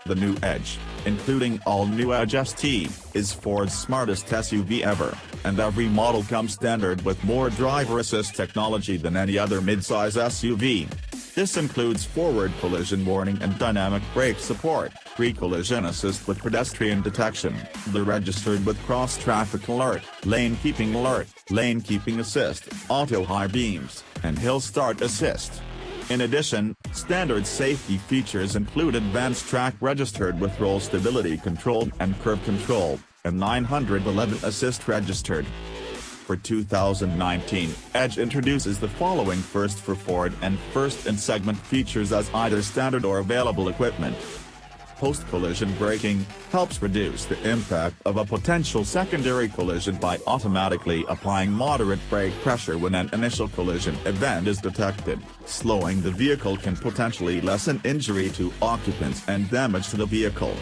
The new Edge, including all-new Edge ST, is Ford's smartest SUV ever, and every model comes standard with more driver assist technology than any other midsize SUV. This includes forward collision warning and dynamic brake support, pre-collision assist with pedestrian detection, the registered with cross-traffic alert, lane keeping assist, auto high beams, and hill start assist. In addition, standard safety features include AdvanceTrac registered with roll stability control and curve control, and 911 assist registered. For 2019, Edge introduces the following first for Ford and first-in-segment features as either standard or available equipment. Post-collision braking helps reduce the impact of a potential secondary collision by automatically applying moderate brake pressure when an initial collision event is detected. Slowing the vehicle can potentially lessen injury to occupants and damage to the vehicle.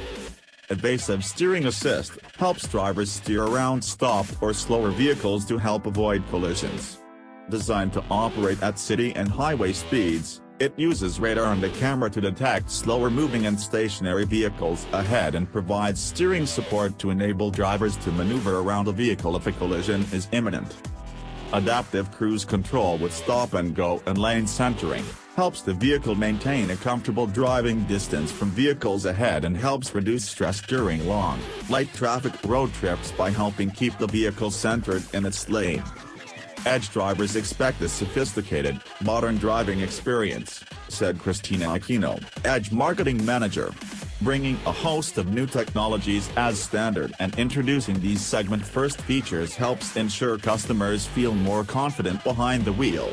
Evasive Steering Assist helps drivers steer around stopped or slower vehicles to help avoid collisions. Designed to operate at city and highway speeds, it uses radar and a camera to detect slower-moving and stationary vehicles ahead and provides steering support to enable drivers to maneuver around a vehicle if a collision is imminent. Adaptive Cruise Control with stop-and-go and lane centering helps the vehicle maintain a comfortable driving distance from vehicles ahead and helps reduce stress during long, light traffic road trips by helping keep the vehicle centered in its lane. Edge drivers expect a sophisticated, modern driving experience, said Christina Aquino, Edge marketing manager. Bringing a host of new technologies as standard and introducing these segment-first features helps ensure customers feel more confident behind the wheel.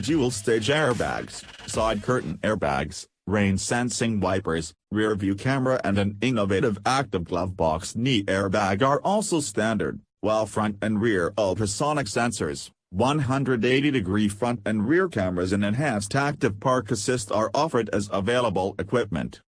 Dual-stage airbags, side curtain airbags, rain-sensing wipers, rear-view camera and an innovative active glove box knee airbag are also standard, while front and rear ultrasonic sensors, 180-degree front and rear cameras and enhanced active park assist are offered as available equipment.